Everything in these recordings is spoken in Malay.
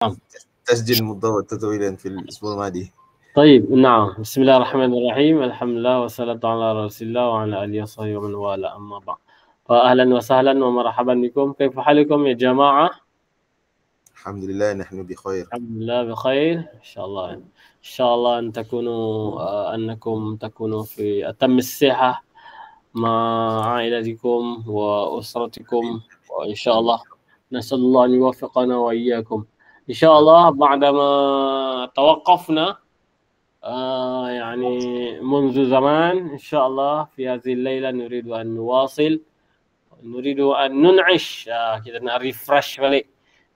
نعم. تسجيل مضطرب تطويلا في الأسبوع الماضي. طيب نعم، بسم الله الرحمن الرحيم، الحمد لله والصلاة على رسول الله وعلى آله وصحبه ومن والاه، أما بعد. فأهلا وسهلا ومرحبا بكم. كيف حالكم يا جماعة؟ الحمد لله نحن بخير. الحمد لله بخير إن شاء الله. إن شاء الله أن تكونوا أنكم تكونوا في أتم الصحة مع عائلتكم وأسرتكم، وإن شاء الله نسأل الله أن يوفقنا وإياكم إن شاء الله. بعدما توقفنا يعني منذ زمان، إن شاء الله في هذه الليلة نريد أن نواصل، نريد أن ننعش كذا، نريفرش balik،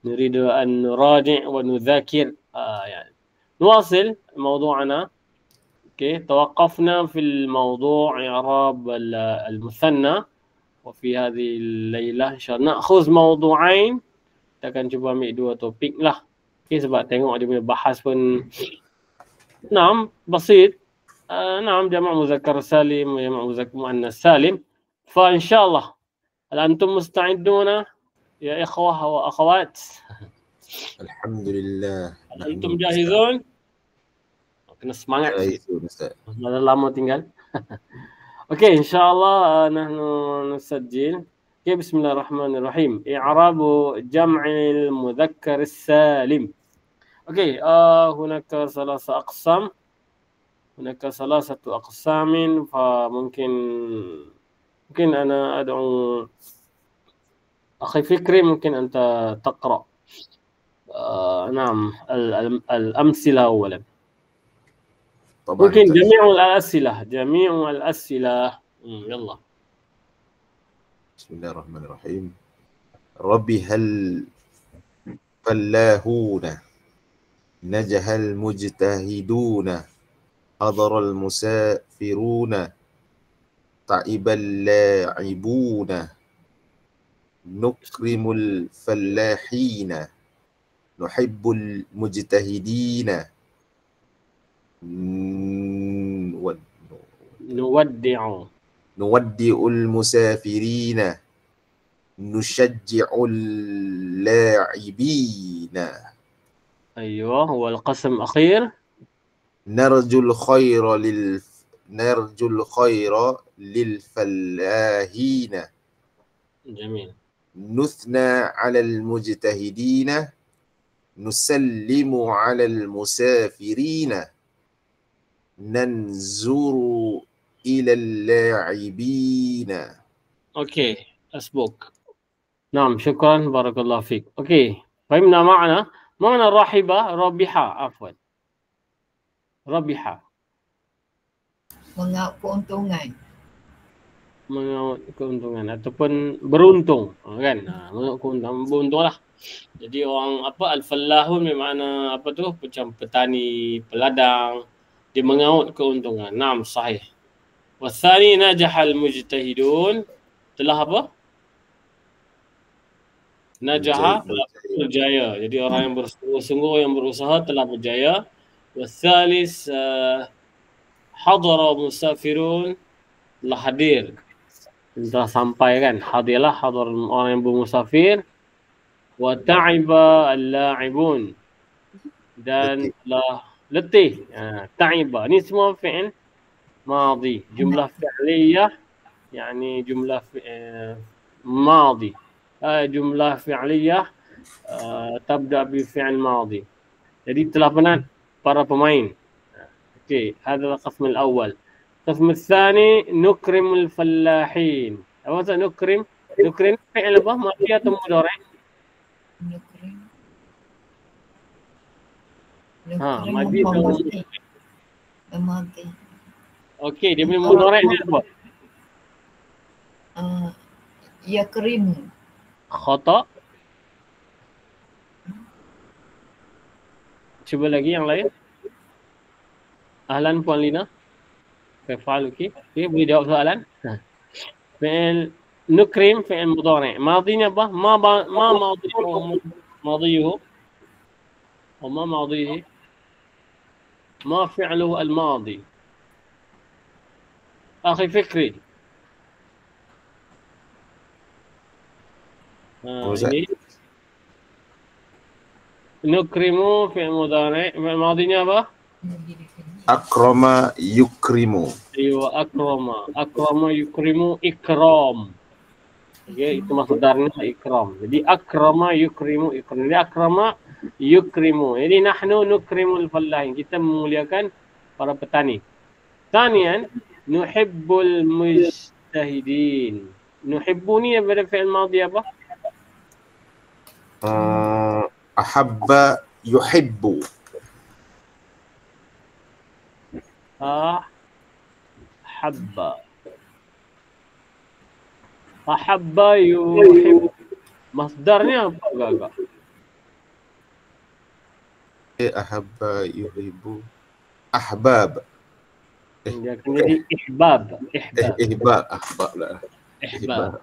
نريد أن نراجع ونذاكر يعني نواصل موضوعنا. اوكي، توقفنا في الموضوع إعراب المثنى، وفي هذه الليلة إن شاء الله نأخذ موضوعين. Kita akan cuba ambil dua topik lah. Okay, sebab tengok dia punya bahas pun نعم بسيط. نعم جمع مذكر سالم وجمع مذكر مؤنث سالم. فإن شاء الله هل أنتم مستعدون يا إخوة وأخوات؟ الحمد لله. هل أنتم جاهزون؟ kena semangat جاهزون أستاذ. Sudah lama tinggal. Okey, insyaAllah nahnu nusajil. Okay, bismillahirrahmanirrahim. I'rabu jam'il mudzakkar salim. Okey, hunaka salasa aqsam. هناك ثلاثة أقسام، فممكن أنا أدعو أخي فكري، ممكن أنت تقرأ نعم الأمثلة أولا. طبعا ممكن جميع الأسئلة يلا. بسم الله الرحمن الرحيم. ربي هل فلاهون، نجح المجتهدون، حضر المسافرون، تعب اللاعبون، نكرم الفلاحين، نحب المجتهدين، نودع المسافرين، نشجع اللاعبين. أيوة، هو القسم الأخير. نرجو الخير للفلاحين. جميل. نثنى على المجتهدين، نسلم على المسافرين، ننظر إلى اللاعبين. أوكي، أسبوك. نعم، شكرا، بارك الله فيك. أوكي، فهمنا معنى رابحة عفوا. رابحة mengaut keuntungan ataupun beruntung kan. Mengaut keuntungan, beruntunglah. Jadi orang al-fallahun bermakna tu, macam petani, peladang, dia mengaut keuntungan. Naam, sahih. Wathani najahal mujtahidun, telah apa? Najaha, telah berjaya. Jadi orang yang bersungguh-sungguh, yang berusaha telah berjaya. Wathalis hadara musafirun, telah hadir, telah sampai kan. Hadirlah, hadar orang yang bermusafir. Wa ta'iba al-la'ibun, dan telah letih. Ta'iba ni semua fi'il madhi, jumlah fi'liyah, yani jumlah madhi, jumlah fi'liyah tabda bi fi'il madhi. Jadi telah penat para pemain. Okey, هذا القسم الأول. القسم الثاني نكرم الفلاحين. apa maksud nukrim? Nukrim fi'il apa? Madhi atau mudhari'? Madhi atau mudhari'? Okey, dia punya mudhari' ni apa? Yakrim. Khata. Cuba lagi yang lain. Ahlan Puan Lina. Okey, boleh jawab soalan? Fi'il nukrim fi'il mudhari'. Madhinya apa? Ma madhihi وما ماضيه؟ ما فعله الماضي؟ أخي فكري. ini Nukrimu fi'il mudhari'. Fi'il madinya apa? Akrama yukrimu. Aywa, akrama. Akrama yukrimu ikram. Okay, itu masdarnya ikram. Jadi akrama yukrimu ikram. Jadi akrama yukrimu. Jadi nahnu nukrimul fallahin. Kita memuliakan para petani. Thaniyan, nuhibbul mujtahidin. Nuhibbu ni daripada fi'il madhi apa? Ahabba yuhibbu. Habba. Ahabba yuhibbu. Masdarnya apa agak-agak? Ahabba yuhibbu. Ahbab. Dia akan jadi ihbab. Ihbab. Ihbab. Ahbab lah. Ihbab.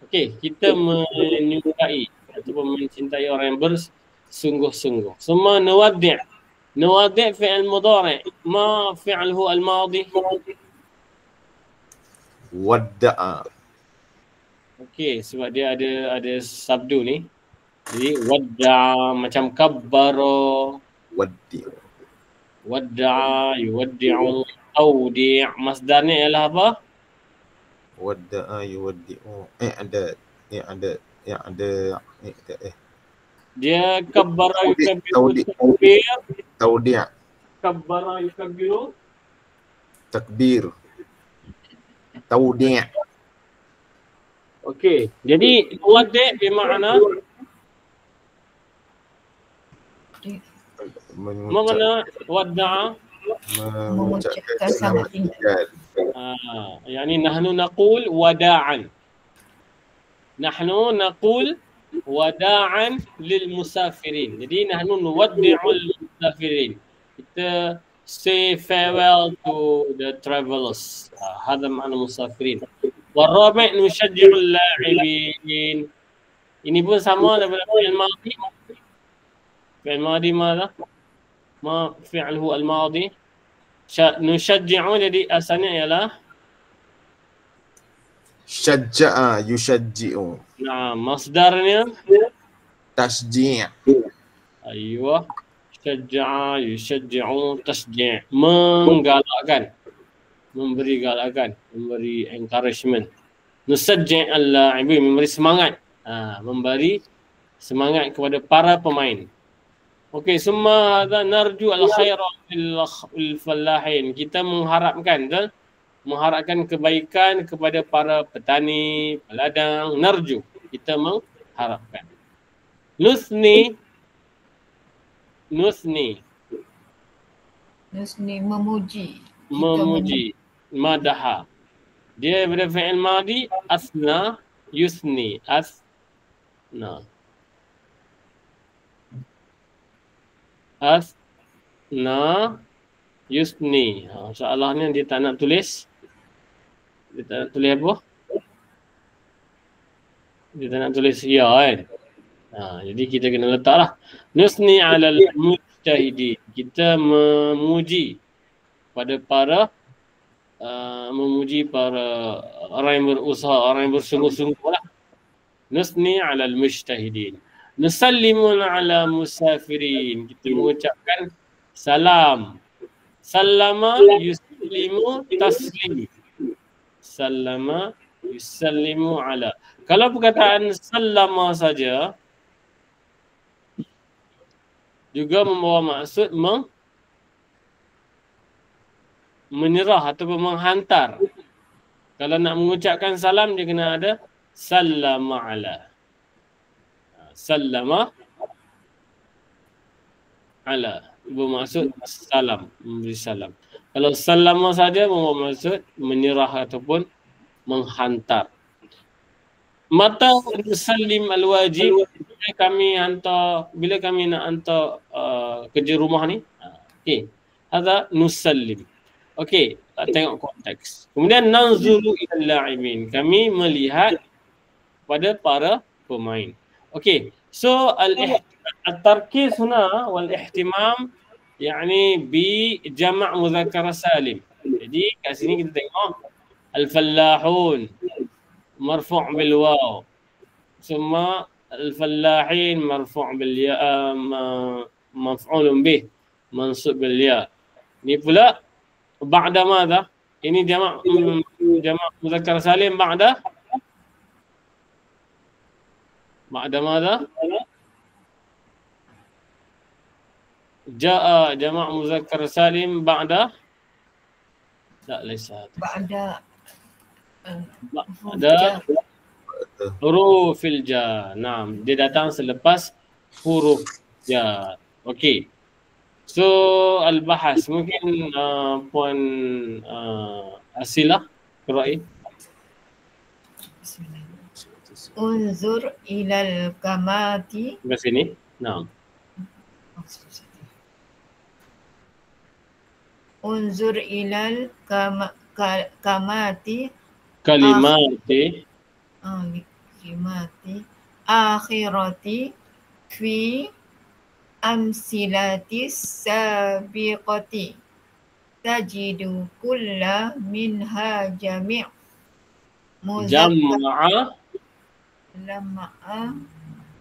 Okey, kita menyukai ataupun mencintai orang yang bersungguh-sungguh. Semua nuwaddi'. Nuwaddi' fi'il mudhari'. Ma fi'luhu al-madi? Wadda'a. Okey, sebab dia ada sabdu ni. Jadi wadda'a macam kabbara. Wadda'a, yuwaddi'u, tawdi'. Masdarnya ialah apa? Wadda'a yuwaddi'u. Dia kabbara yukabbiru takbir. Tawdi'. Kabbara yukabbiru Takbir. Tawdi'. Okey, jadi waddi' bermakna mana wadda'a? Mengucapkan selamat tinggal. Yani nahnu naqul wada'an. Nahnu naqul wada'an lil musafirin. Jadi nahnu nuwaddi'ul musafirin. Kita say farewell to the travelers. Hada makna musafirin. Warabi' nushajji'ul la'ibin. Ini pun sama daripada fi'il madhi. Fi'il madhi mana? Ma fi'luhu al-madhi. Nushajji'u jadi asalnya ialah Syajja'a yushajji'u. nah, masdarnya Tashji'. aywa. Syajja'a yushajji'u tashji'. Menggalakkan. Memberi galakan, memberi encouragement. Nusajji' al-la'ibin, memberi semangat. Memberi semangat kepada para pemain. Okey, semua hadza narju al-khaira lil fallahin. Kita mengharapkan kebaikan kepada para petani, peladang. Narju, kita mengharapkan. Nusni memuji. Memuji. Madaha. Dia pada fi'il madi asna yusni. Asna yusni. Soalannya dia tak nak tulis. Dia tak nak tulis apa? Dia tak nak tulis ya kan? Jadi kita kena letaklah. Nusni alal mujtahidi. Kita memuji pada para orang yang berusaha, orang yang bersungguh-sungguh lah. Nusni alal mujtahidin. Nusallimun ala musafirin. Kita mengucapkan salam. Sallama yusallimu taslim. Sallama yusallimu ala. Kalau perkataan sallama saja juga membawa maksud menyerah ataupun menghantar. Kalau nak mengucapkan salam dia kena ada sallama ala. Sallama ala bermaksud salam, memberi salam. Kalau sallama saja bermaksud menyerah ataupun menghantar. Mata nusallim al-wajib, bila kami nak hantar kerja rumah ni. Okey. Hadza nusallim. Okey, tengok konteks. Kemudian nanzuru ilal la'ibin. Kami melihat pada para pemain. Okey. So al-tarkiz huna wal ihtimam yani bi jama' mudzakkar salim. Jadi kat sini kita tengok al-fallahun marfu' bil waw. Semua الفلاحين مرفوع بالياء مفعول به منصوب بالياء. Ini pula ba'da madha? Ini jamak muzakkar salim ba'da madha? Ja'a jamak muzakkar salim ba'da لا ليس هذا بعد ba'da hurufil jar. Naam, dia datang selepas huruf jar. Okey. So al-bahas mungkin puan Asilah Qurai. Unzur ilal kamati. Sampai sini. Naam. Unzur ilal kamati. Kalimati Kalimati akhirati fi amsilati sabiqati tajidu kulla minha jami' jama'a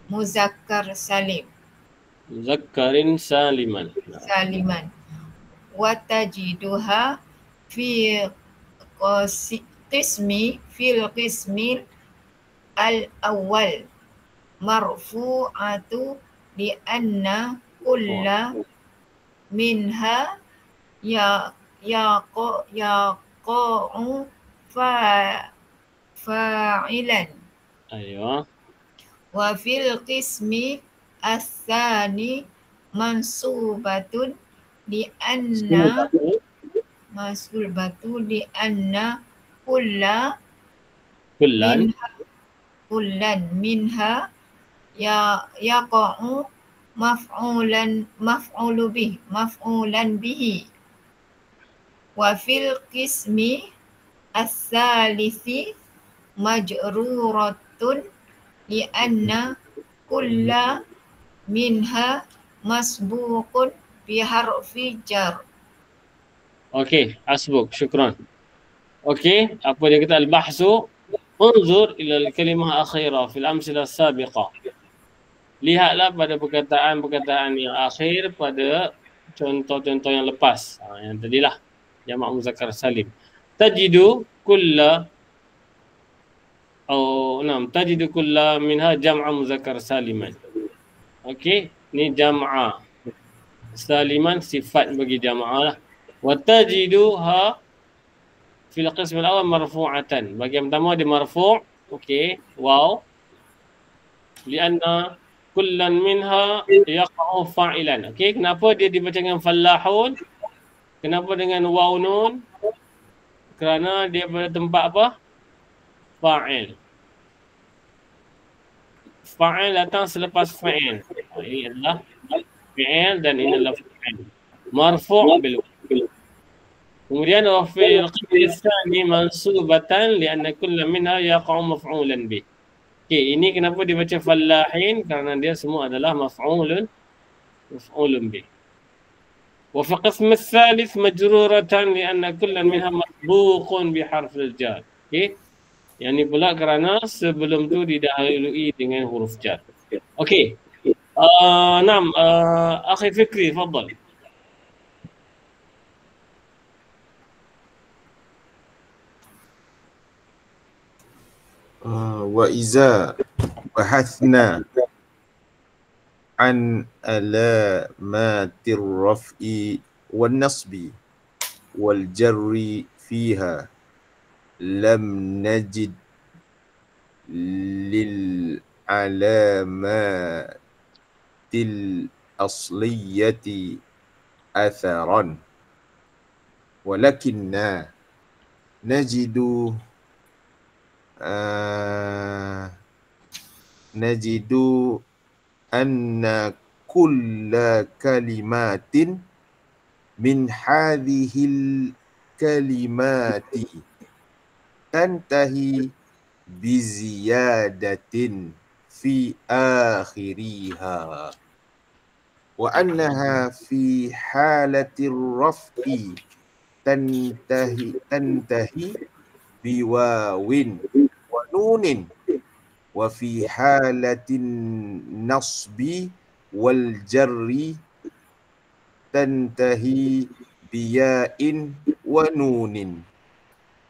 muzakkar salim muzakkarin saliman. wa tajiduha fi qismi al-awwal marfu'atu li anna kulla minha yaqa'u fa'ilan. Aywa. Wa fil qismi as-sani mansubatun li anna kullan minha yaqa'u maf'ulan bihi wa fil qismi as-salisi majruratun li anna kulla minha masbuqun bi harfi jar. Okey, asbuk, syukran. Okey, apa dia kata al-bahsu? Unzur ila al-kalimah akhirah fil amsilah sabiqah. Lihatlah pada perkataan-perkataan yang akhir pada contoh-contoh yang lepas. Yang tadilah jamak muzakkar salim. Tajidu kulla tajidu kulla minha jam'a muzakkar saliman. Okey, ni jam'a saliman sifat bagi jam'ah lah. Wa tajiduha fil qism al-awwal marfu'atan. Bagi yang pertama dia marfu', okey, waw. Lianna kullan minha yaqa'u fa'ilan. Okey, kenapa dia dibaca dengan fallahun? Kenapa dengan waw nun? Kerana dia pada tempat apa? Fa'il. Fa'il datang selepas fa'il. Ini adalah fi'il dan ini adalah fa'il. Marfu' bil. Kemudian wa fil qismi tsani mansubatan lianna kulla minha yaqa'u maf'ulan bih. Okey, ini kenapa dibaca fallahin? Kerana dia semua adalah maf'ulun bih. Wa fi qismi tsalits majruratan lianna kulla minha masbuqun bi harfil jar. Okey. Yang ni pula kerana sebelum tu didahului dengan huruf jar. Okey. Naam, akhi Fikri, tafadhal. وإذا بحثنا عن علامات الرفع والنصب والجر فيها لم نجد للعلامات الأصلية أثرا ولكننا نجد أن كل كلمات من هذه الكلمات تنتهي بزيادة في آخرها وأنها في حالة الرفع تنتهي بواو ونون وفي حالة النصب والجر تنتهي بياء ونون.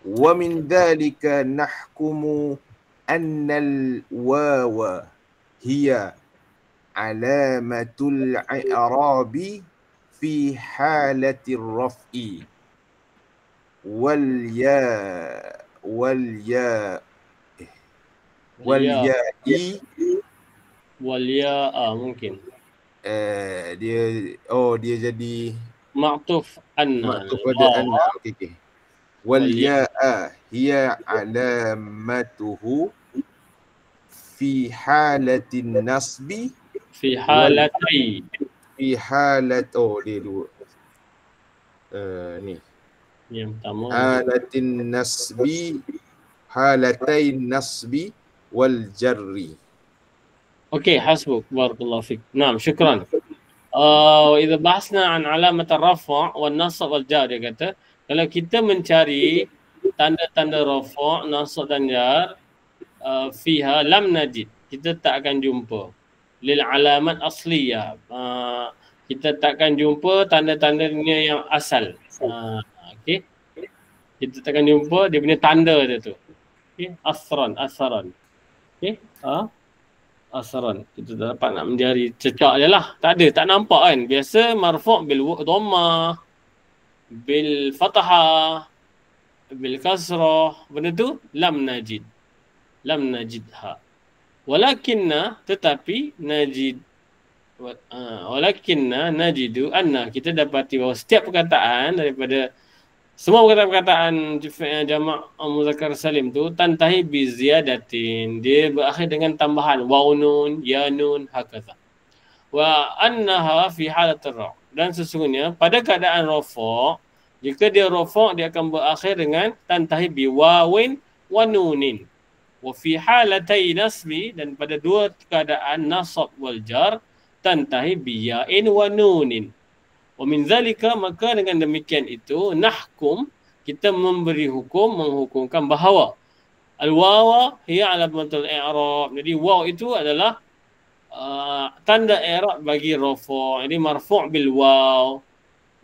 ومن ذلك نحكم أن الواو هي علامة الإعراب في حالة الرفع والياء mungkin dia jadi ma'tuf maktuf pada anna. Okey. والياء هي علامته في حالة النصب في حالتي في حالة dia dua ni yang pertama حالة النصب حالتي النصب والجر. اوكي حسبك بارك الله فيك. نعم شكرا. وإذا بحثنا عن علامة الرفع والنصب والجر dia kata kalau kita mencari tanda-tanda rafa', nasab dan jar fiha lam najid, kita tak akan jumpa. Lil alamat asliyah, kita tak akan jumpa tanda-tandanya yang asal. Okey. Kita tak akan jumpa dia punya tanda dia tu. Okey, asran. Okey. Asran. Kita tak dapat nak mencari cecak je lah. Tak ada, tak nampak kan. Biasa marfu' bil dhammah, bil fathah, bil kasrah, benda tu lam najidha. Walakinna, tetapi najid, walakinna najidu anna, kita dapati bahawa setiap perkataan daripada semua perkataan jamak muzakkar salim tu tantahi bi ziyadatin, dia berakhir dengan tambahan waw nun, ya nun, hakaza. Wa annaha fi halat ar-ra', dan sesungguhnya pada keadaan rafa', jika dia rafa' dia akan berakhir dengan tantahi bi wawin wa nunin. Wa fi halatai nasbi, dan pada dua keadaan nasab wal jar tantahi bi ya'in wa nunin. Wa min zalika, maka dengan demikian itu nahkum, kita memberi hukum, menghukumkan bahawa al-wawa hiya alamatul i'rab. Jadi waw itu adalah tanda i'rab bagi rafa'. Jadi marfu' bil waw,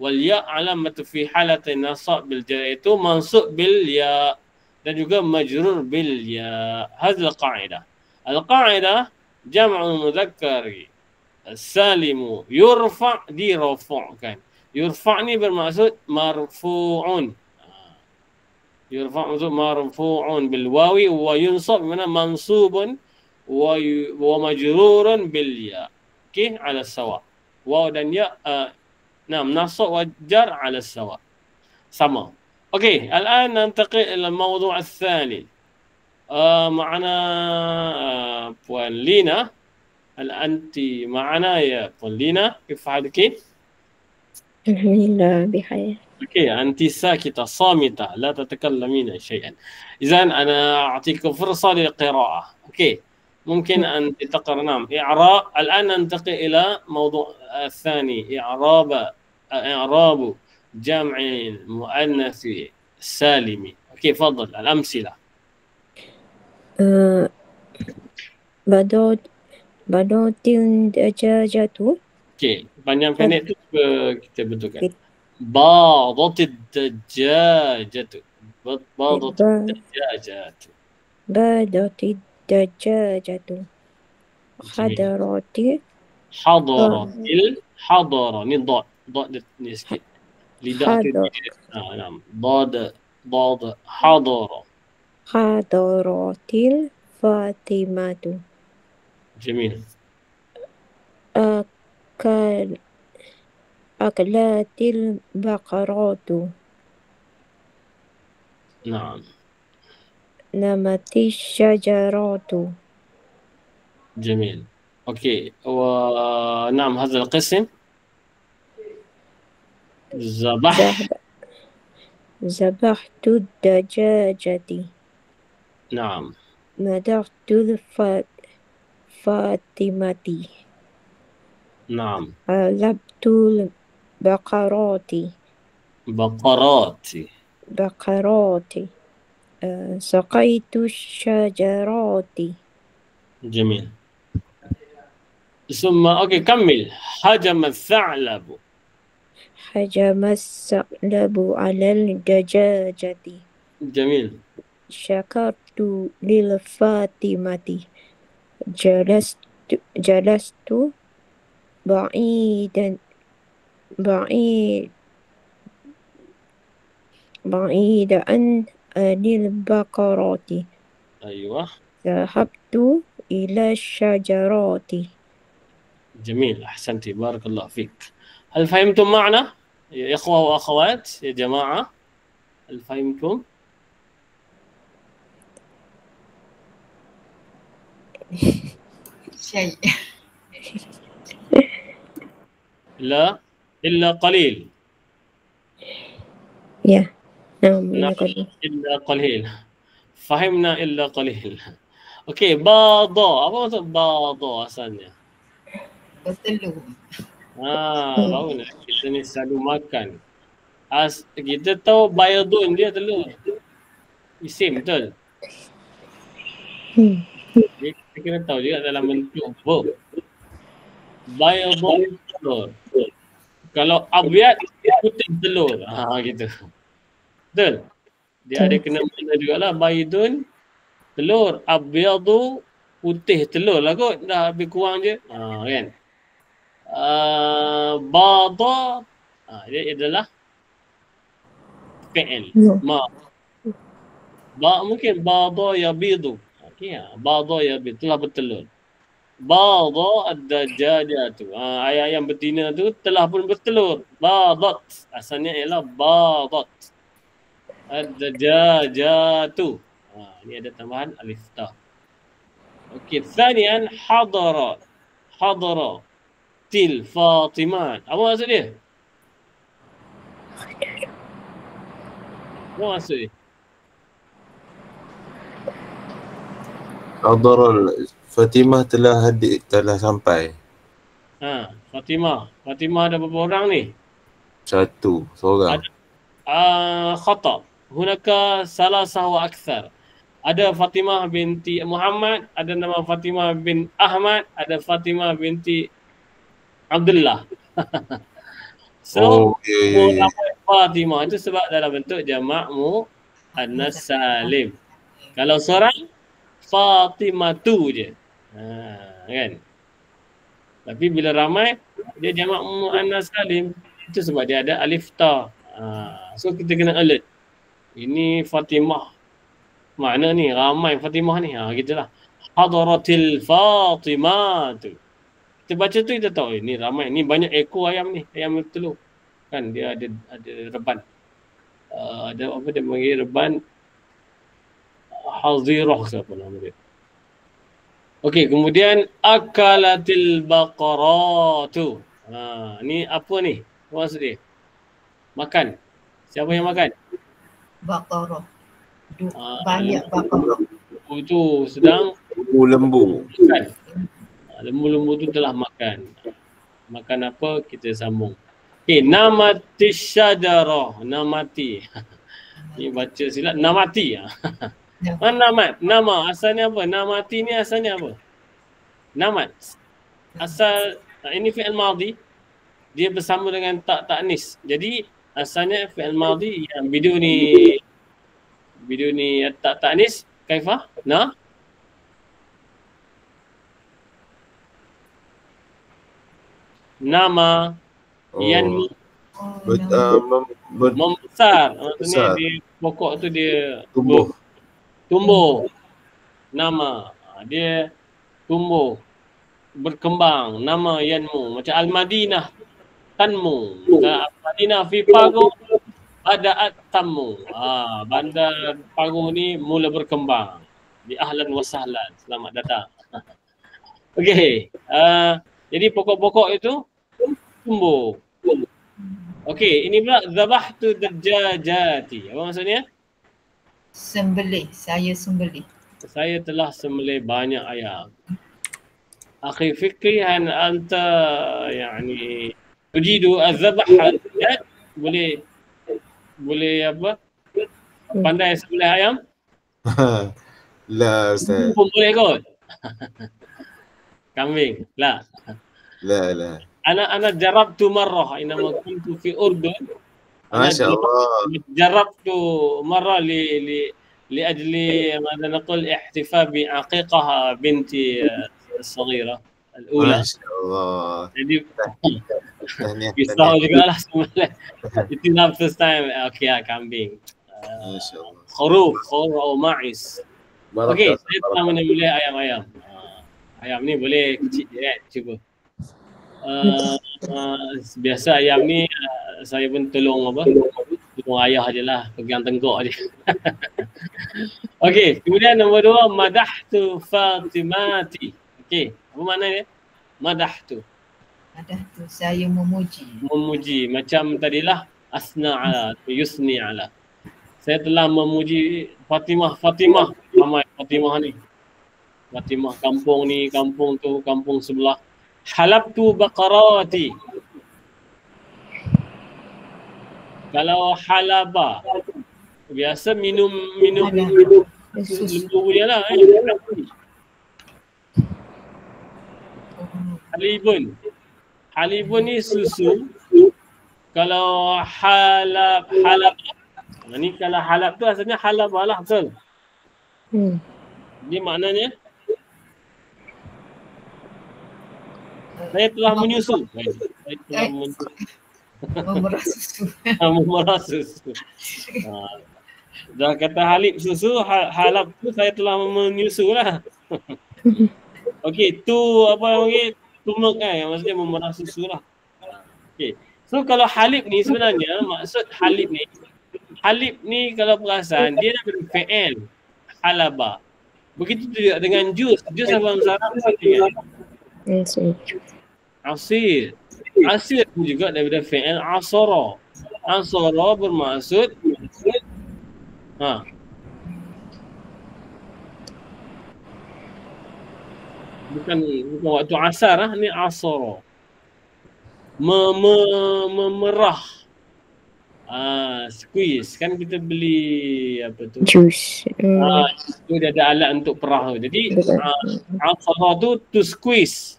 wal ya' alamatu fi halati nasab bil jar, itu mansub bil ya, dan juga majrur bil ya. Hadhihi al-qa'idah. Al-qa'idah jam'ul mudzakkari salimu yurfa' dirafa'kan. Yurfa' ni bermaksud marfu'un. Yurfa' maksud marfu'un bil wawi, wa yunsab mana mansubun wa majrurun bil ya. Okey, ala sawa. Waw dan ya nasab wa jar ala sawa. Sama. Okey, الآن ننتقل إلى الموضوع الثاني. معنا puan Lina. هل أنت معنا يا puan Lina؟ كيف حالك؟ الحمد لله بخير. اوكي، أنت ساكتة صامتة لا تتكلمين شيئا. إذن أنا أعطيك فرصة للقراءة. اوكي، ممكن أن تقرأ. نعم، إعراب. الآن ننتقل إلى موضوع الثاني، إعراب جمع مؤنث سالم. اوكي، تفضل الأمثلة. Badatil dajajatu. Okey, panjang pendek tu kita betulkan. Badatil dajajatu. Badatil dajajatu. Badatil dajajatu. Hadaratil. Hadara ni dot ni sikit. Lidah tu. Naam. Dad hadara. Hadaratil Fatimatu. جميل. أكلت البقرات. نعم. نمت الشجرات. جميل. اوكي، ونعم هذا القسم ذبحت الدجاجة. نعم. مدحت فاطمة. نعم. علبت البقرات. بقرات. سقيت الشجرات. جميل. ثم اوكي كمل. هجم الثعلب. هجم الثعلب على الدجاجة. جميل. شكرت للفاطمة. جلست بعيدا عن البقرة. ايوه ذهبت إلى الشجرات. جميل، احسنتي، بارك الله فيك. هل فهمتم معنا يا اخوه واخوات يا جماعه؟ هل فهمتم؟ شيء. لا الا قليل. يا نعم نعم نقول. الا قليل. فهمنا الا قليل. Okey, bada. Apa maksud bada asalnya? Bertelur. Baru nak kita ni selalu makan. Kita tahu bayadun dia telur. Isim betul. Kita kena tahu juga dalam bentuk verb. Bayadun telur. Kalau abyad putih telur. Gitu. Betul. Dia ada kena mana jugalah baydun telur, abyadu putih telur lah kot, dah lebih kurang je. Kan. Bada dia adalah fi'il. Ma. Mungkin bada yabidu. Okey, bada yabid telah bertelur. Bada ad-dajajatu. Ayam betina tu telah pun bertelur. Badat. Asalnya ialah badat. Ad-dajajatu. Ini ada tambahan alif ta. Okey, thanian hadara. Hadara til Fatimat. Apa maksud dia? Apa maksud dia? Hadar Fatimah telah sampai. Fatimah. Fatimah ada berapa orang ni? Satu, seorang. Khata. Hunaka salasah wa akthar. Ada Fatimah binti Muhammad, ada nama Fatimah bin Ahmad, ada Fatimah binti Abdullah. So, Fatimah itu sebab dalam bentuk jamak muannas salim. Kalau seorang Fatimatu je. Kan? Tapi bila ramai dia jamak muannas salim. Itu sebab dia ada alif ta. So kita kena alert. Ini Fatimah. Makna ni ramai Fatimah ni. Gitulah. Hadaratil Fatimah tu. Kita baca tu kita tahu ni ramai. Ni banyak ekor ayam ni. Ayam bertelur. Kan dia ada reban. Ada apa dia panggil reban. Hazirah siapa nama dia. Okey, kemudian akalatil baqaratu. Ni apa ni? Apa maksud dia? Makan. Siapa yang makan? Baqarah. Banyak baqarah. Itu sedang Lembu. makan. Lembu-lembu tu telah makan. Makan apa? Kita sambung. Okey, namati syajarah. Namati. Ni baca silap. Namati. Mana namat? Nama asalnya apa? Namati ni asalnya apa? Namat. Asal ini fi'il madhi. Dia bersama dengan tak ta'nis. Jadi asalnya fi'il madhi yang video ni tak ta'nis. Kaifah? Nama yang membesar. Maksudnya dia pokok tu dia tumbuh. Nama dia tumbuh berkembang. Nama yanmu macam Al-Madinah tanmu. Al-Madinah fi Paguh ada tamu. Bandar Paguh ni mula berkembang. Di ahlan wa sahlan. Selamat datang. Okey. Jadi pokok-pokok itu tumbuh. Okey, ini pula zabahtu dajajati. Apa maksudnya? Sembelih. Saya sembelih. Saya telah sembelih banyak ayam. Akhi fikrihan anta yani tujidu az-zabah boleh apa? Pandai sembelih ayam? La Ustaz. Boleh kot. Kambing. La. لا لا. أنا جربت مرة حينما كنت في أردن. ما شاء الله. جربت مرة لأجل ماذا نقول احتفاء بعقيقة بنتي الصغيرة ما الأولى. شاء الله. Jadi تهنئة pisau juga lah semula. Itu the first time. Okay, kambing. ما شاء الله. Khuruf atau ma'is. بارك Okey, الله. saya telah menyembelih ayam-ayam. Ayam ni boleh kecil je kan? Cuba. Biasa ayam ni saya pun tolong ayah je lah, pegang tengkok je. Okey, kemudian nombor 2, madahtu Fatimati. Okey, apa makna dia? Madahtu. Madah tu saya memuji. Memuji, macam tadilah asna ala, yusni ala. Saya telah memuji Fatimah. Ramai Fatimah ni. Fatimah kampung ni, kampung tu, kampung sebelah. Halabtu baqarati. Kalau halaba, biasa minum lembu dia lah. Halibun ni susu. Kalau halab ni, kalau halab tu asalnya halabah lah, betul? Ini maknanya saya telah menyusu. Saya telah Memerah susu. memerah susu. Dah kata halib susu, halab tu saya telah menyusu lah. Okey, tu apa lagi? Tumek kan, maksudnya memerah susu lah. Okey. So kalau halib ni sebenarnya maksud halib ni kalau perasan dia daripada fi'il halaba. Begitu juga dengan jus. Jus dalam Arab kan? Asir. Asir pun juga daripada fi'il asara. Asara bermaksud bukan waktu asar lah, ni asara. Memerah. Squeeze. Kan kita beli apa tu? Jus. Itu dia ada alat untuk perah tu. Jadi asara tu to squeeze.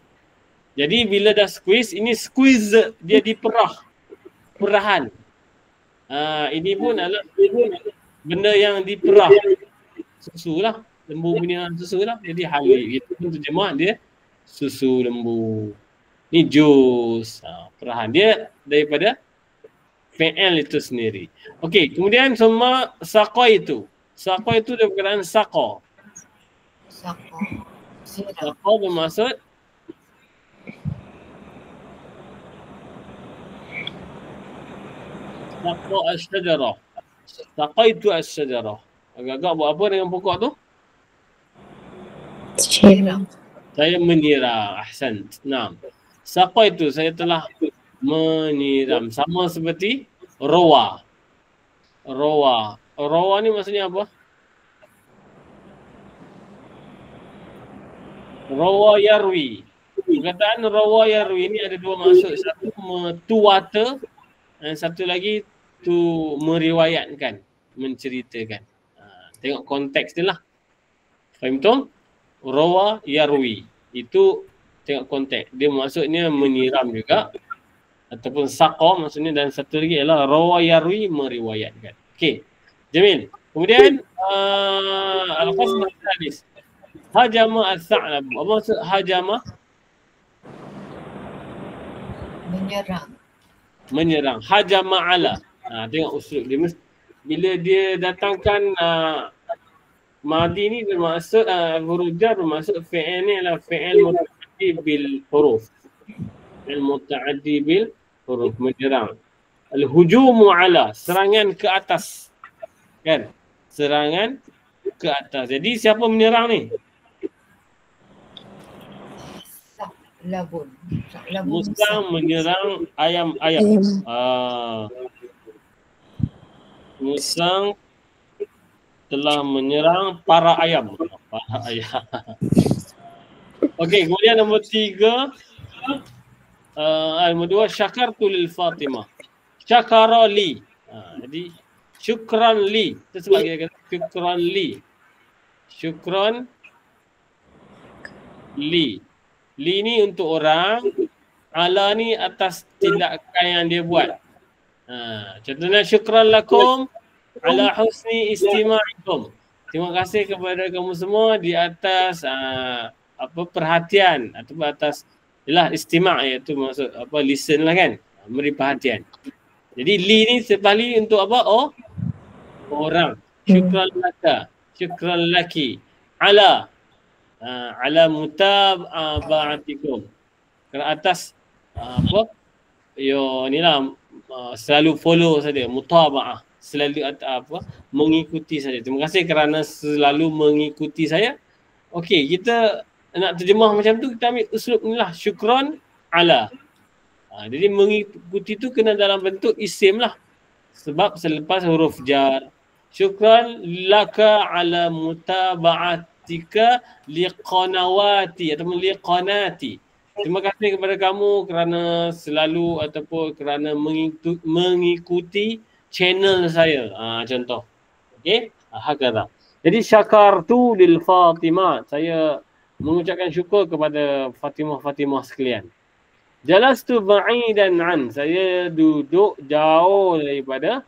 Jadi bila dah squeeze, ini squeeze dia diperah. Perahan. Ini pun adalah benda yang diperah. Susu lah. Lembu punya susu lah. Jadi halib. Itu pun terjemah dia susu lembu. Ni jus. Perahan dia daripada fi'il itu sendiri. Okey, kemudian semua saqa itu. Saqa itu dari perkataan saqa. Saqa bermaksud saqa as-syajarah. Saqaitu as-syajarah. Agak-agak buat apa dengan pokok tu? Saya menyiram. Ahsan. Naam. Saqaitu, saya telah menyiram. Sama seperti rawa. Rawa ni maksudnya apa? Rawa yarwi. Perkataan rawa yarwi ni ada dua maksud. Satu tuwata dan satu lagi tu meriwayatkan, menceritakan. Tengok konteks dia lah. Faham tu? Rawa yarwi. Itu tengok konteks. Dia maksudnya menyiram juga. Ataupun saqa maksudnya, dan satu lagi ialah rawa yarwi, meriwayatkan. Okey. Jamil. Kemudian al-qasm al-thalith. Hajama al-tha'lab. Apa maksud hajama? Menyerang. Hajama ala. Tengok usul dia. Bila dia datangkan madi ni bermaksud huruf jar, bermaksud fi'il ni adalah fi'il muta'addi bil huruf. Fi'il muta'addi bil huruf, menyerang. Al-hujumu ala, serangan ke atas. Kan? Serangan ke atas. Jadi siapa menyerang ni? Musang menyerang ayam-ayam. Musang telah menyerang para ayam. Okey, kemudian nombor 3. Nombor 2, syakartu lil Fatimah. Syakara li. Jadi syukran li. Itu sebab dia kata syukran li. Syukran Li. Li ni untuk orang, ala ni atas tindakan yang dia buat. Contohnya syukran lakum ala husni istima'ikum. Terima kasih kepada kamu semua di atas perhatian atau atas istima' iaitu maksud listen lah kan. Memberi perhatian. Jadi li ni sekali untuk apa? Orang. Syukran laka, syukran laki. Ala mutaba'atikum. Kerana atas selalu follow saja, mutaba'ah, selalu mengikuti saja. Terima kasih kerana selalu mengikuti saya. Okey, kita nak terjemah macam tu, kita ambil uslub ni lah, syukran ala. Jadi mengikuti tu kena dalam bentuk isim lah. Sebab selepas huruf jar. Syukran laka ala mutaba'atika liqanawati ataupun liqanati. Terima kasih kepada kamu kerana selalu ataupun kerana mengikuti channel saya. Contoh. Okey? Hakadha. Jadi syakartu lil Fatimah. Saya mengucapkan syukur kepada Fatimah sekalian. Jalastu ba'idan an. Saya duduk jauh daripada,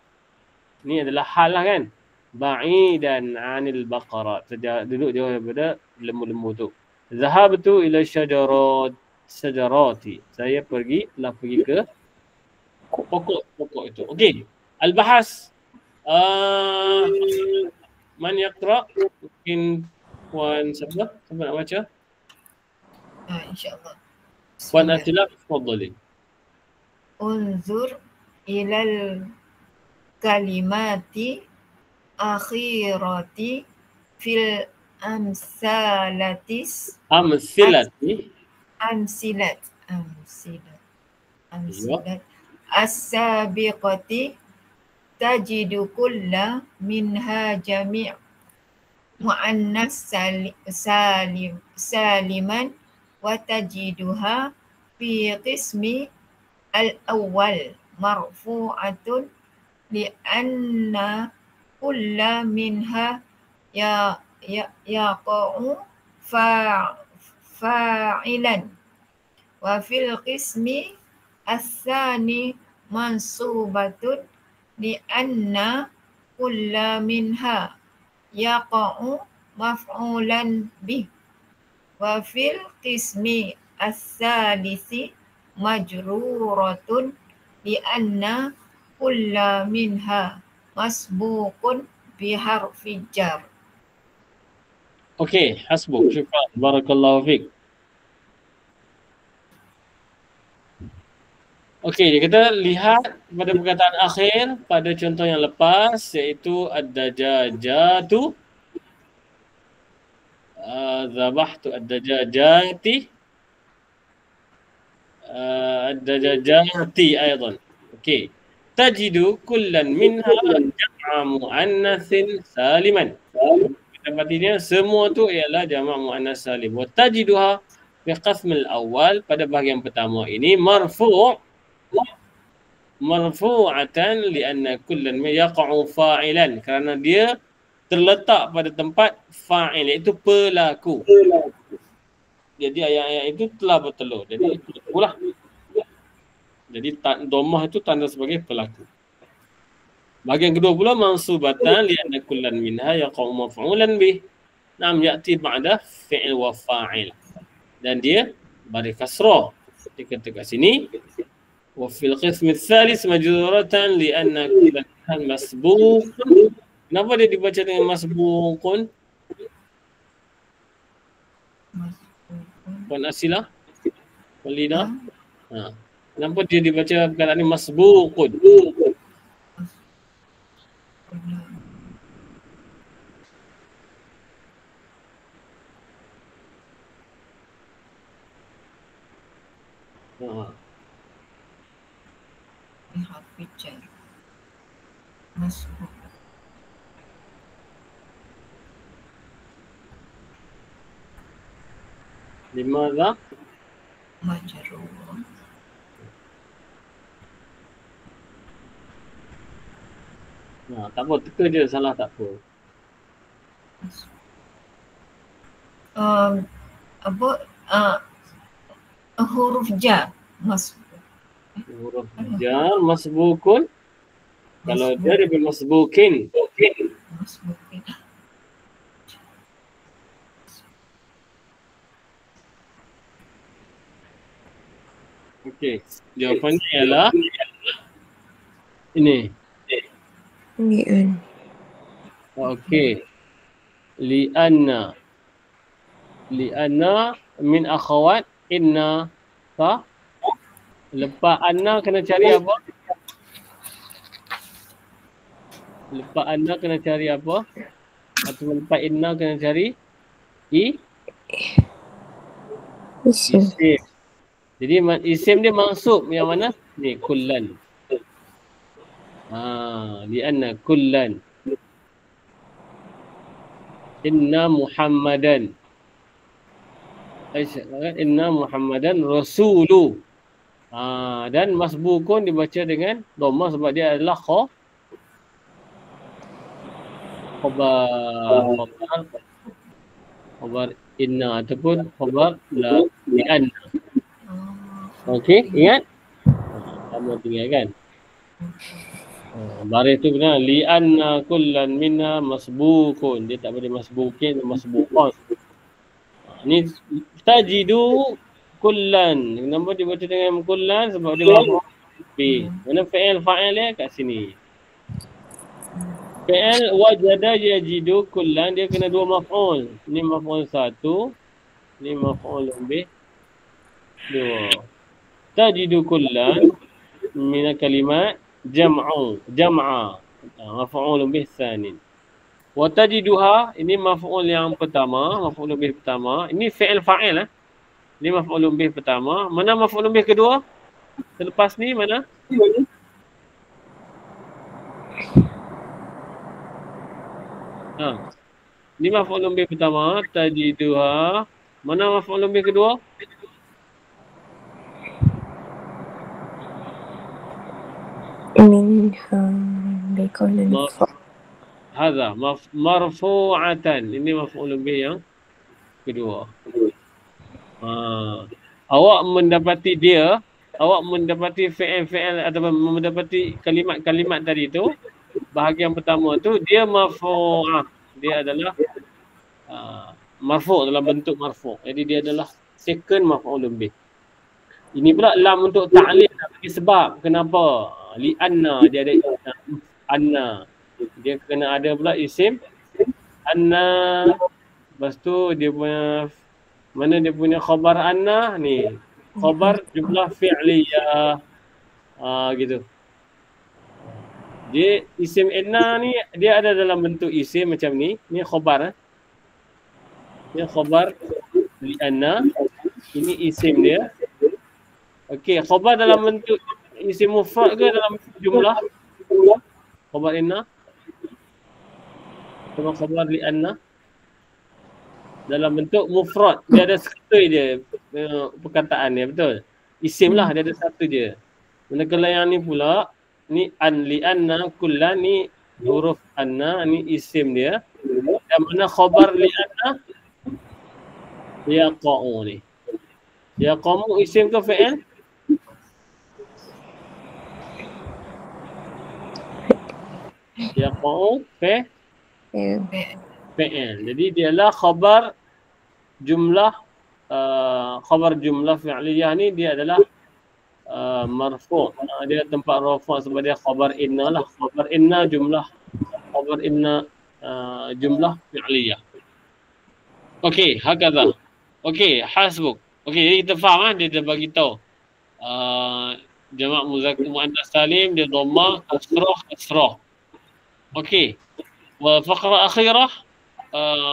ni adalah hal lah kan. Ba'idan anil baqarat. Duduk jauh daripada lembu-lembu tu. Zahabtu ila syajarati. Saya pergi ke pokok itu. Okey. Al-bahas. Man yaqra? Mungkin Puan siapa? Siapa nak baca? InsyaAllah. Puan Atila, tafadhali. Unzur ilal kalimati akhirati fil amsilat as-sabiqati tajidu kulla minha jami' mu'annas saliman wa tajiduha fi qismi al-awwal marfu'atun li'anna kulla minha yaqa'u fa'ilan wa fil qismi as-sani mansubatun li'anna kulla minha yaqa'u maf'ulan bih wa fil qismi as-salisi majruratun li'anna kulla minha masbuqun biharfi jar. Okey, hasbuk. Syukran. Barakallahu fiik. Okey, kita lihat pada perkataan akhir pada contoh yang lepas iaitu ad-dajajatu. Zabahtu ad-dajajati. Ad-dajajati aidan. Okey. Tajidu kullan minha jam'a muannatsin saliman. Kita berarti semua tu ialah jama' muannas salim. Wa tajiduha fi qism al-awwal, pada bahagian pertama ini marfu'atan li'anna kullan yaqa'u fa'ilan, kerana dia terletak pada tempat fa'il iaitu pelaku. Jadi ayat-ayat itu telah bertelur. Jadi pelakulah. Jadi dhammah itu tanda sebagai pelaku. Bahagian kedua pula mansubatan li'anna kullan minha yaqa'u maf'ulan bih. Nam ya'ti ba'da fi'il wa fa'il. Dan dia bari kasrah. Dikata kat sini wa fil qism ats-tsalits majruratan li'anna kullan minha masbuqun. Kenapa dia dibaca dengan masbuqun? Puan Asila? Puan Lina? Kenapa dia dibaca perkataan ni masbuqun? Biharfi jar. Masbuq. Limadha? Majrur. Tak apa, teka je, salah tak apa. Apa huruf jar masbuk. Huruf jar masbukun. Kalau dia daripada masbukin. Masbukin. Okey, jawapannya ialah ini. Li'an. Okey. Li'anna min akhawat inna. Sah? Lepas anna kena cari apa? Lepas anna kena cari apa? Atau lepas inna kena cari Isim. isim. Jadi isim dia mansub yang mana? Ni kullan. Li'anna kullan. Inna Muhammadan. Inna Muhammadan rasulu. Dan masbukun dibaca dengan dhamma sebab dia adalah khabar inna ataupun khabar li'anna. Okey, ingat? Sama tinggal kan? Baris tu benar. Li'anna kullan minna masbukun. Dia tak boleh masbukin, masbukun. Ni tajidu kullan. Kenapa dibaca dengan kullan? Sebab dia maf'ul bih. Mana fa'il dia kat sini. Fa'il wajada yajidu kullan, dia kena dua maf'ul. Ni maf'ul satu, ni maf'ul bih dua. Tajidu kullan min kalimat jam'a maf'ul bih tsanin. Wa tajiduha, ini maf'ul yang pertama, maf'ul bih pertama. Ini fa'il. Ini maf'ul bih pertama. Mana maf'ul bih kedua? Selepas ni mana? Ini maf'ul bih pertama, tajiduha. Mana maf'ul bih kedua? Minha bikonan Hadha marfu'atan. Ini maf'ul bih yang kedua. Awak mendapati fi'il atau mendapati kalimat tadi tu, bahagian pertama tu dia marfu'ah. Dia adalah marfu' dalam bentuk marfu'. Jadi dia adalah second maf'ul bih. Ini pula lam untuk ta'lil, bagi sebab kenapa? Li'anna, dia ada anna. Dia kena ada pula isim anna. Lepas tu dia punya, mana dia punya khabar anna ni? Khabar jumlah fi'liyah. Gitu. Dia isim anna ni dia ada dalam bentuk isim macam ni. Ni khabar. Ni khabar li'anna. Ini isim dia. Okey, khabar dalam bentuk isim mufrad ke dalam jumlah? Khabar inna? Sama khabar li'anna? Dalam bentuk mufrad. Dia ada satu je perkataan dia, betul? Isim lah, dia ada satu je. Manakala yang ni pula, ni li'anna kullan, ni huruf anna, ni isim dia. Dan mana khabar li'anna? Yaqa'u ni. Yaqa'u isim ke fi'il? Yaqa'u fi'il. Jadi dialah khabar jumlah fi'liyah ni, dia adalah marfu'. Dia tempat rafa' sebab dia khabar inna lah. Khabar inna jumlah fi'liyah. Okey, hakadha. Okey, hasbuk. Okey, jadi kita faham dia dah bagi tahu. Jamak muzakkar muannas salim dia dhamma kasrah. Okey. وفقرة أخيرة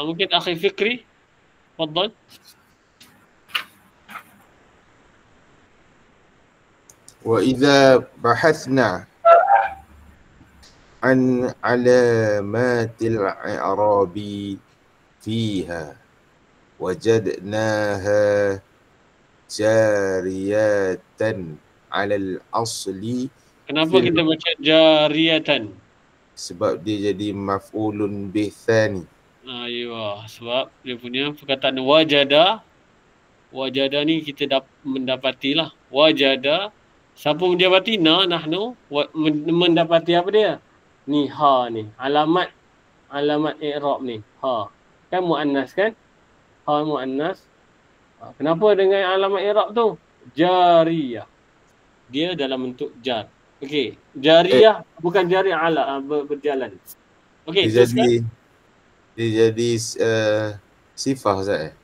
ممكن أخي فكري تفضل. وإذا بحثنا عن علامات الإعراب فيها وجدناها جارية على الأصل. Kenapa kita baca jariyatan? Sebab dia jadi maf'ulun bih tsani. Aywa, sebab dia punya perkataan wajada Wajada ni kita mendapatilah. Wajada, siapa mendapati? Nahnu. Mendapati apa dia? Ni ha ni. Alamat i'rab ni. Ha. Kan muannas kan? Ha muannas. Kenapa dengan alamat i'rab tu? Jariyah. Dia dalam bentuk jar. Okey. Jariyah bukan jari ala berjalan. Okey, Dia teruskan. jadi sifah Ustaz.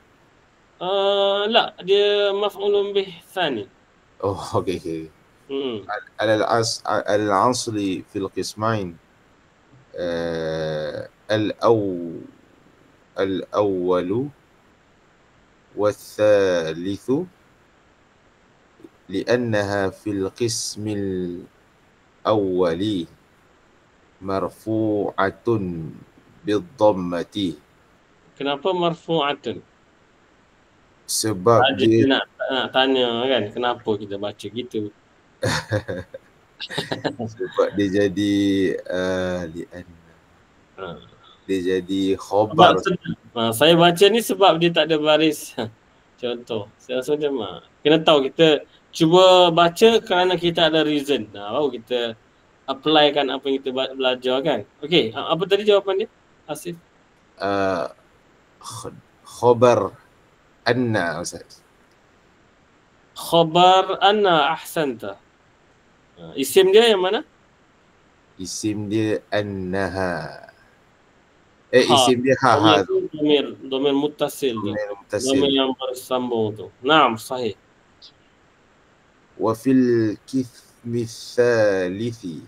La, dia maf'ulun bih thani. Oh, okey. Hmm. العصر في القسمين الأول والثالث لأنها في القسم الأول مرفوعة بالضمة. Kenapa marfu'atun? Sebab Dia dia nak tanya kan, kenapa kita baca gitu? sebab dia jadi dia jadi khabar. Saya baca ni sebab dia tak ada baris. Contoh, saya rasa macam kena tahu, kita cuba baca kerana kita ada reason. Baru kita applykan apa yang kita belajar kan. Okey, apa tadi jawapan dia, Asif? Khabar anna Ustaz. Khabar anna, ahsanta. Isim dia yang mana? Isim dia annaha. Isim dia ha. Domir muttasil tu. Domir muttasil. Domir yang bersambung tu. Naam, sahih. Wa fil qismi tsalithi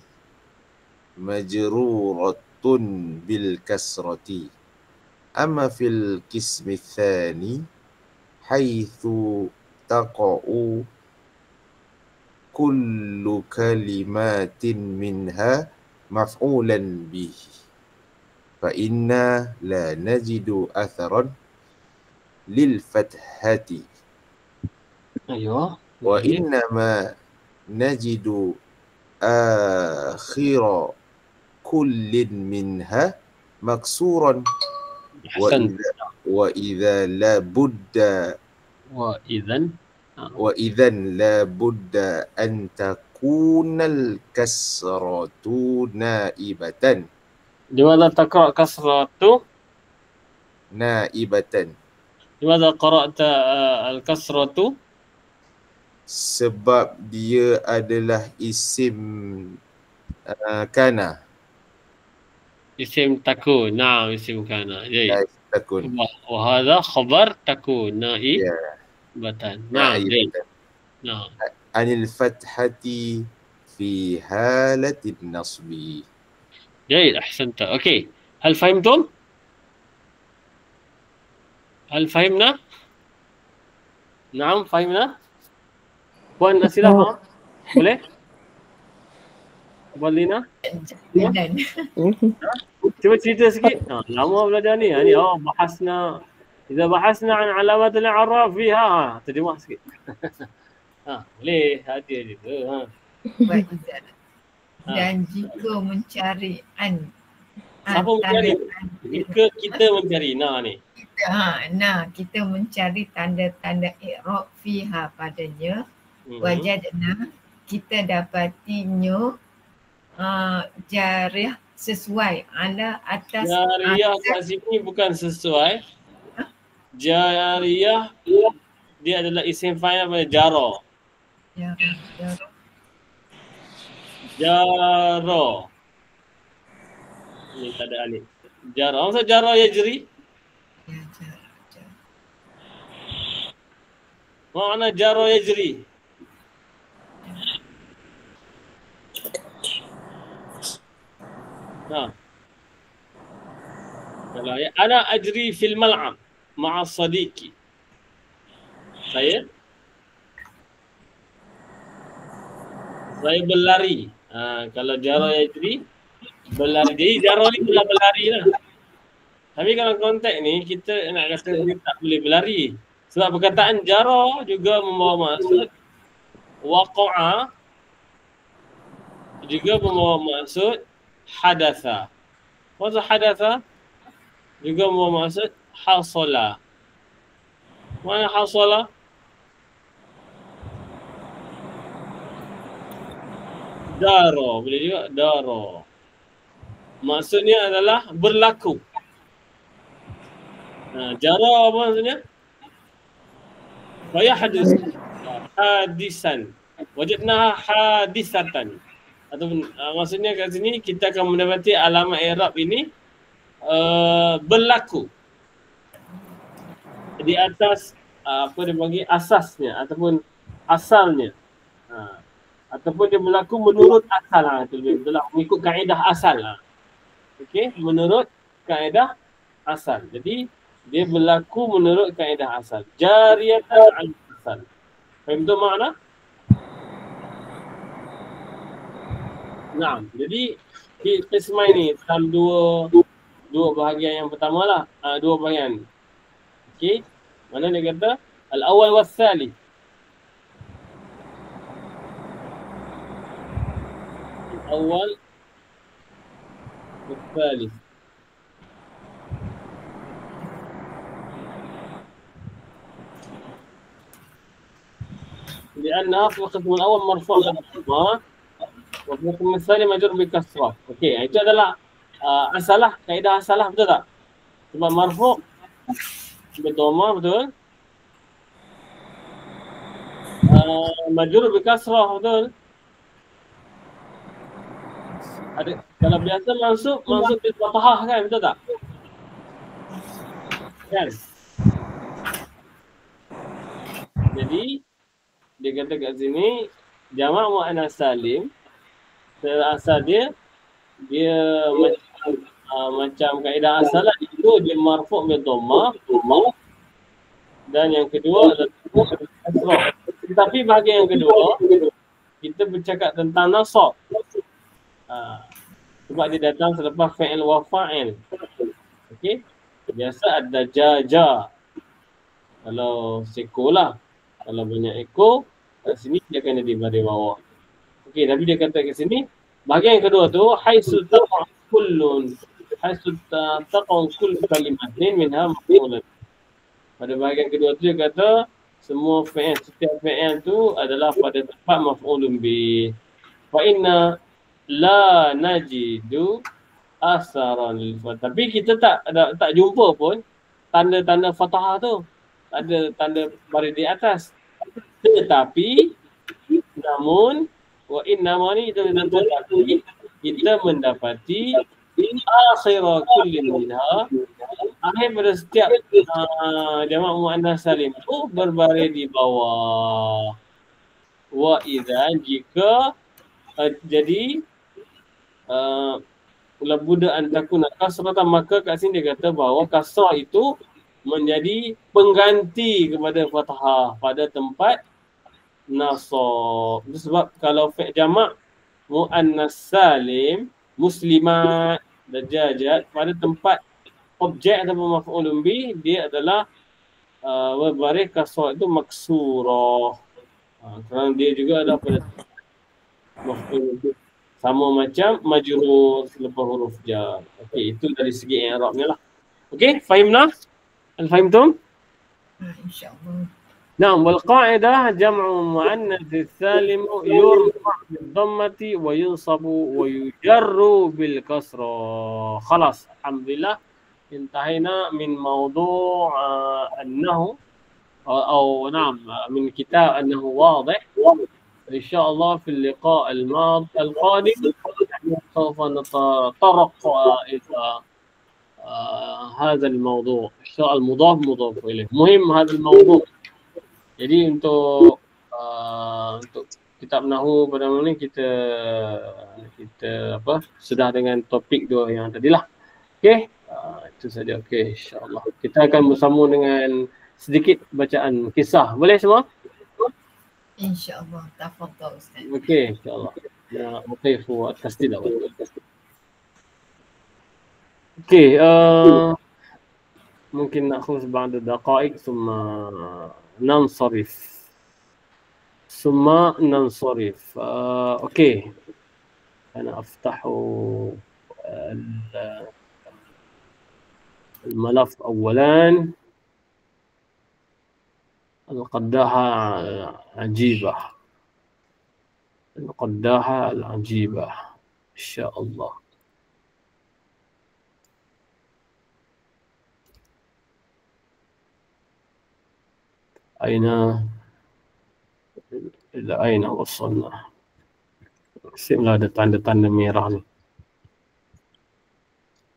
majruratun bil kasrati. Amma fil qismi tsani haitsu taqa'u kullu kalimatin minha maf'ulan bihi fa inna la najidu atharan lil fathati Ayuh. wa innama najidu akhira kullin minha maksuran wa idza la budda وإذا لا بد أن تكون الكسرة نائبة. لماذا تقرأ كسرة؟ نائبة. لماذا قرأت الكسرة؟ Sebab dia adalah isim kana. Isim takun. Naam, isim kana. Jadi takun. وهذا خبر تكون نائبة. نعم. نعم. عن الفتحة في حالة النصب. جيد، أحسنت. أوكي، هل فهمتم؟ هل فهمنا؟ نعم فهمنا. Puan Asilah faham? Boleh? Puan Lina? Cuba cerita sikit. Lama belajar ni. Bahasna. إذا بحثنا عن علامات الإعراب فيها terjemah sikit. Boleh hadir gitu. Dan jika mencari siapa mencari? Jika kita mencari ni. Kita mencari tanda-tanda i'rab fiha padanya. Wajadna, kita dapatinya jariyah sesuai ala atas. Jariyah kat sini bukan sesuai. Jariyah dia adalah isim fa'il pada jara. Jara. Ini tak ada alif. Jara. Maksud jara yajri? Mana jara yajri? Kalau ya, ana ajri fil mal'am ma'a sadiqi. Saya berlari. Kalau jara yajri berlari. Jadi jara ni pula berlari lah. Tapi kalau konteks ni kita nak kata dia tak boleh berlari. Sebab perkataan jara juga membawa maksud waqa'a, juga membawa maksud hadatha. Maksud hadatha juga membawa maksud hasala. Mana hasala? Daro, boleh juga daro. Maksudnya adalah berlaku. Jara apa maksudnya? Hadis. Hadisan. Wajadna hadisatan. Ataupun maksudnya kat sini kita akan mendapati alamat i'rab ini berlaku di atas apa dia panggil asasnya ataupun asalnya. Ataupun dia berlaku menurut asal itu betul lah, mengikut kaedah asal Okey, menurut kaedah asal. Jadi dia berlaku menurut kaedah asal. Jariyatan al-asal. Faham tu makna? Nah, jadi qismah ini dalam dua bahagian yang pertama lah, dua bahagian. Okey, mana dia kata al-awwal was-tsani. Al-awwal والثالث لأنها في القسم الأول مرفوع بالضمة وفي القسم الثاني مجرور بالكسرة. Okey, itu adalah asalah, kaedah asalah, betul tak? Sebab marfu' بالضمة, betul? Majrur بالكسرة, betul? Ada, kalau biasa masuk di fathah kan, betul tak? Kan? Jadi dia kata kat sini jamak muannas salim asal dia macam kaedah asal lah, itu dia marfu' bil dhammah, dan yang kedua adalah kasrah. Tetapi bahagian yang kedua kita bercakap tentang nasab. Sebab dia datang selepas fa'il wa fa'il. Okey. Biasa ada jaja. Kalau sekolah, kalau banyak ekor, kat sini dia akan ada di bawah. Okey, tapi dia kata kat sini bahagian yang kedua tu haisu taqa kullun kalimatin minha maf'ulan. Pada bahagian kedua tu dia kata semua fi'il, setiap fi'il tu adalah pada tempat maf'ulun bi. Fa inna la najidu asaran lil fathah. Tapi kita tak jumpa pun tanda-tanda fathah tu. Ada tanda baris di atas. Tetapi namun wa innama ni kita mendapati akhir kulli minha, akhir pada setiap jamak muannas salim tu berbaris di bawah. Wa idza, jika jadi labuda antakuna kasratan, maka kat sini dia kata bahawa kasrah itu menjadi pengganti kepada fathah pada tempat nasab. Itu sebab kalau fi'il jamak muannas salim muslimat dajajat, pada tempat objek ataupun maf'ulun bih dia adalah berbaris kasrah itu maksurah. Kerana dia juga ada pada maf'ulun bih, sama macam majrur selepas huruf jar. Okey, itu dari segi i'rabnya lah. Okey, fahimna? Al-fahimtum? InsyaAllah. Naam, wal qa'idah jam'u muannas salim yurfa' bil dhammati wa yunsabu wa yujarru bil kasrah. Khalas, alhamdulillah intahina min mawdu' annahu أو نعم من كتاب أنه واضح. إن شاء الله في اللقاء القادم سوف نتطرق إلى هذا الموضوع. إن شاء الله مضاف إليه. مهم هذا الموضوع. Jadi untuk kitab Nahu pada malam ni kita sudah dengan topik dua yang tadilah. Okey, itu saja. Okey, insya-Allah. Kita akan bersambung dengan sedikit bacaan kisah. Boleh semua? InsyaAllah. Tafadhal Ustaz. Okey, insya-Allah. Ya, okey, buat tasdid awal. Okey, mungkin نأخذ بعد دقائق ثم ننصرف. اوكي، انا افتح الملف اولا. القداحة عجيبة. القداحة العجيبة إن شاء الله. إلى أين وصلنا؟ Simlah ada tanda-tanda merah ni.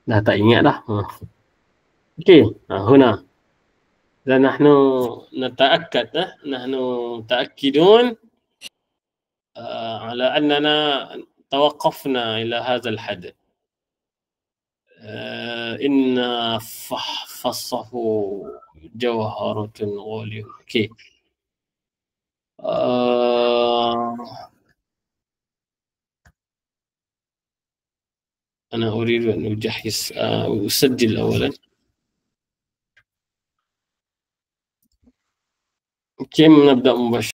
Dah tak ingat dah. Okey, هنا. نحن نتأكد نحن متأكدون على أننا توقفنا إلى هذا الحد. إن فحفصه جوهرة غالية. أوكي. أنا أريد أن أجهز أسجل أولا. كم نبدأ مباشرة؟